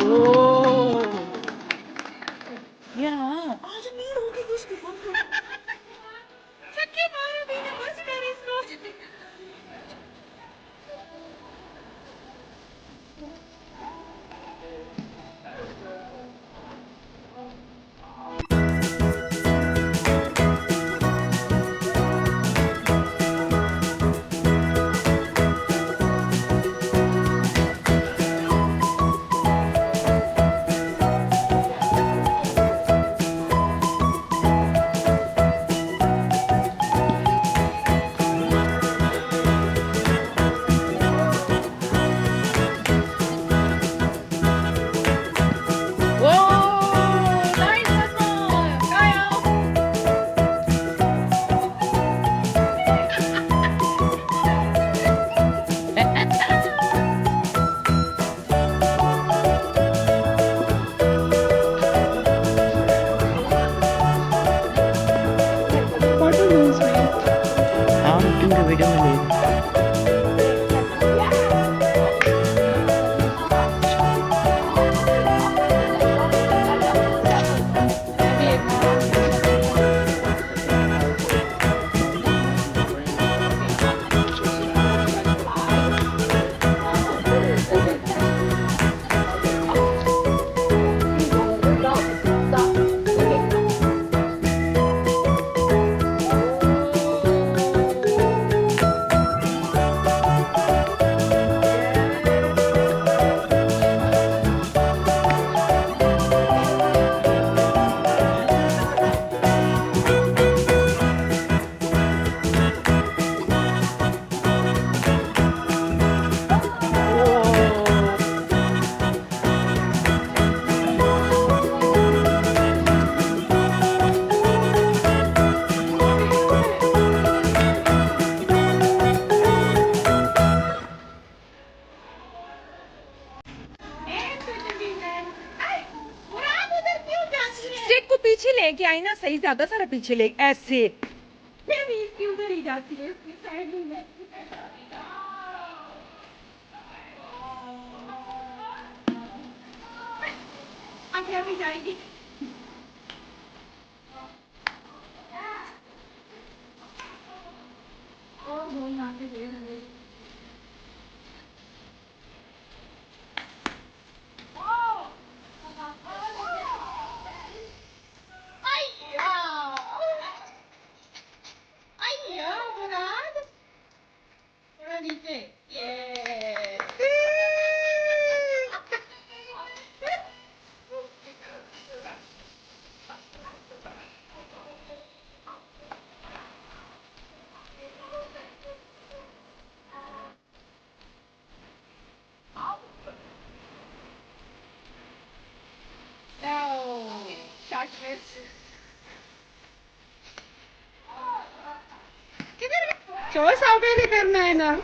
오. 야, 아주 미로게 보시고 싶어. 착해 봐요, 그냥 맛있게 와, 나이스 났어. 가요. 아, 웃긴 거 왜 이러면 stick को पीछे लेके आई ना सही ज्यादा सारा पीछे ले ऐसे मैं भी इसके उधर ही जाती है इसकी साइड में आगे भी जाएगी और वो यहाँ पे दे रहे Trời sao cái kem này nè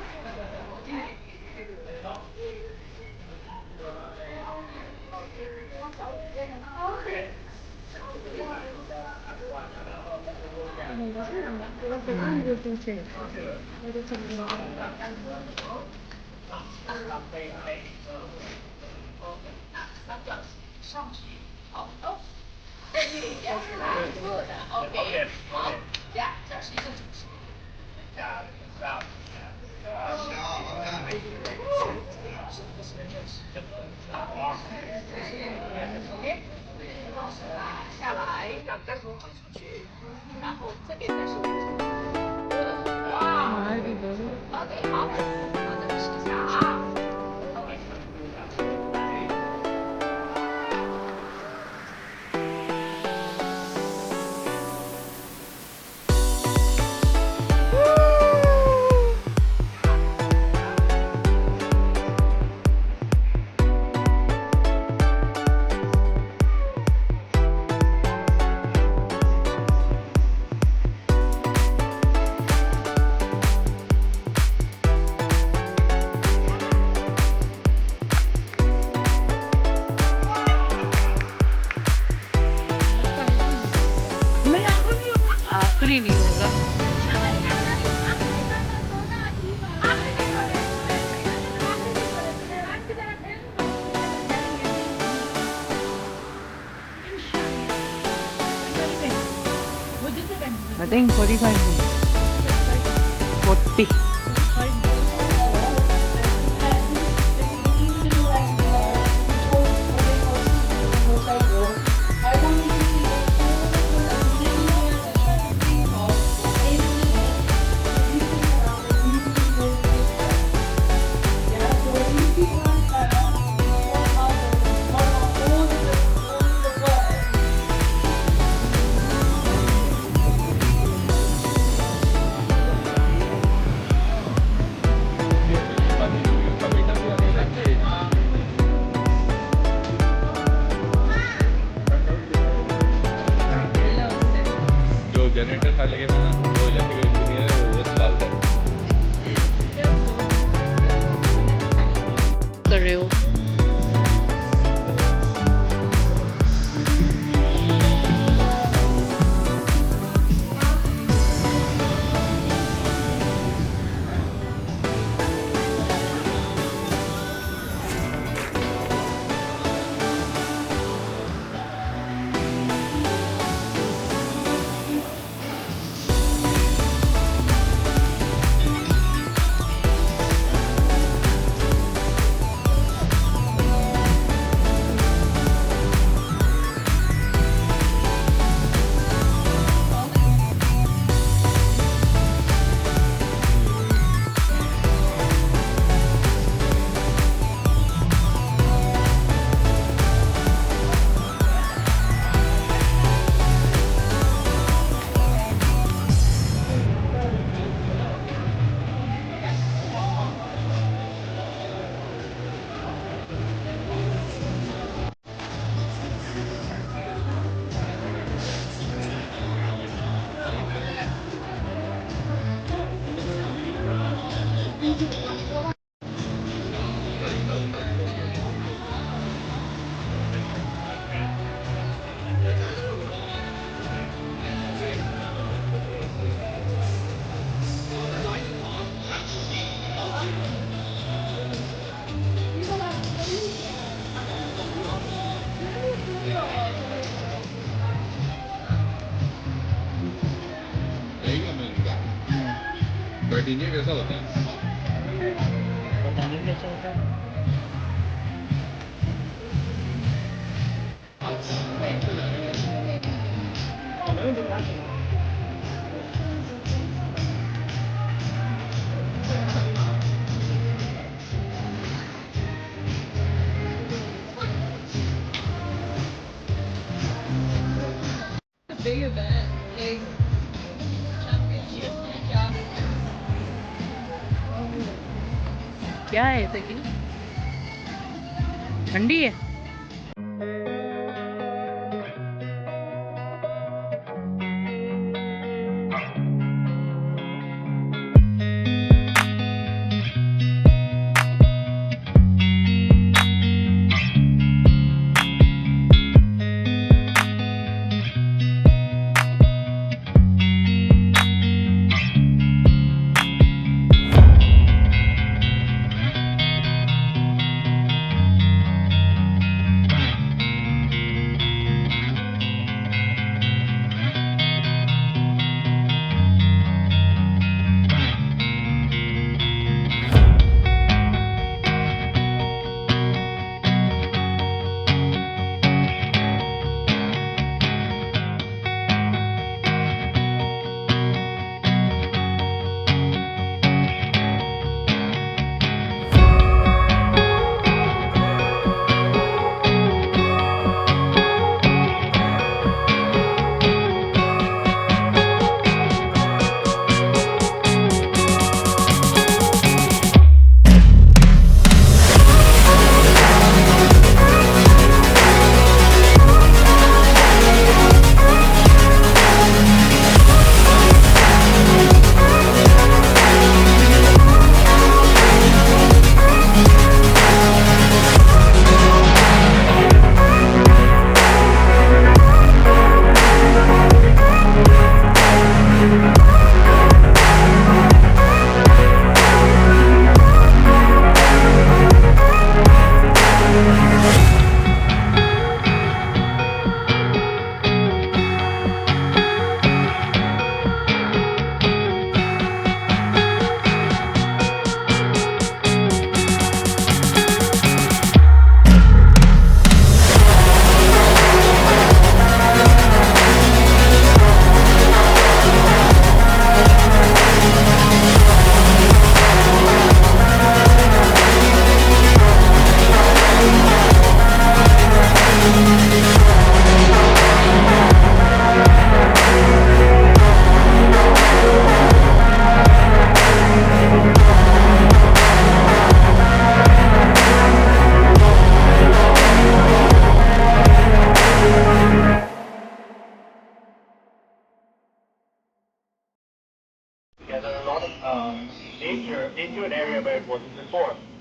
think 45 minutes. 40. Generator था लेकिन जो इलेक्ट्रिकल इंजीनियर है वो चला रहा है कर रहे हो बैठिए कैसा होता है पता नहीं कैसा होता है Big event, big championship. Yeah. क्या है ऐसे की ठंडी है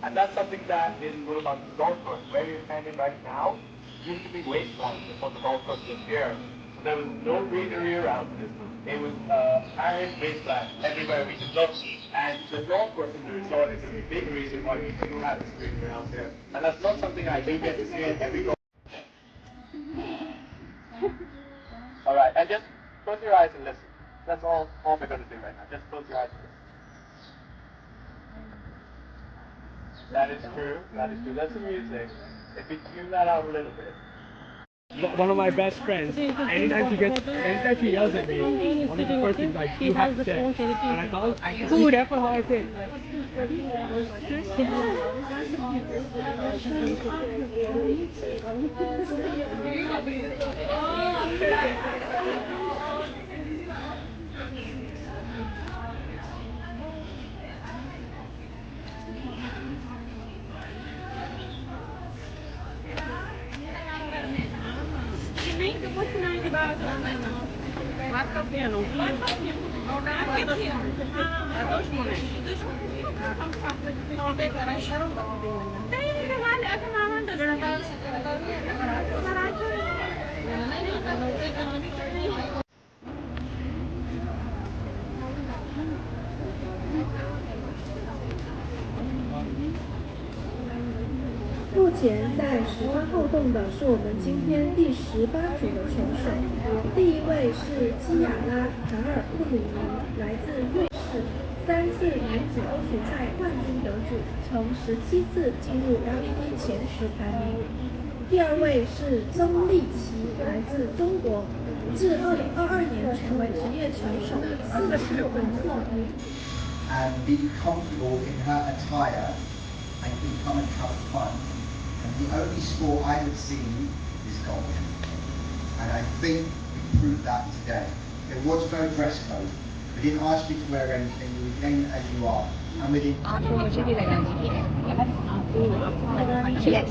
And that's something that is good about the golf course. Where you're standing right now used to be wasteland before the golf course was here. So there was no greenery around it. It was arid wasteland everywhere we could look. And the golf course in the resort is a big reason why we do have this greenery out there. And that's not something I do get to see in every golf. Alright, and just close your eyes and listen. That's all we're going to do right now. Just close your eyes and listen. That is true. That is true. That's the music. If we tune that out a little bit. One of my best friends, anytime she yells at me, one of the first things like, you have to say. And I thought, cool, that's what I said. Oh. 目前在10番后洞的是我们今天第18组的球手，第一位是基亚拉·达尔库里尼，来自瑞士，3次男子欧巡赛冠军得主，曾17次进入 LPT 前10排名。第二位是曾丽琪，来自中国，自2022年成为职业球手，4次荣获。And be comfortable in her attire and become a have fun. And the only sport I have seen is golf. And I think we proved that today. There was no dress code. We didn't ask you to wear anything. You came as you are. And we didn't... Yes.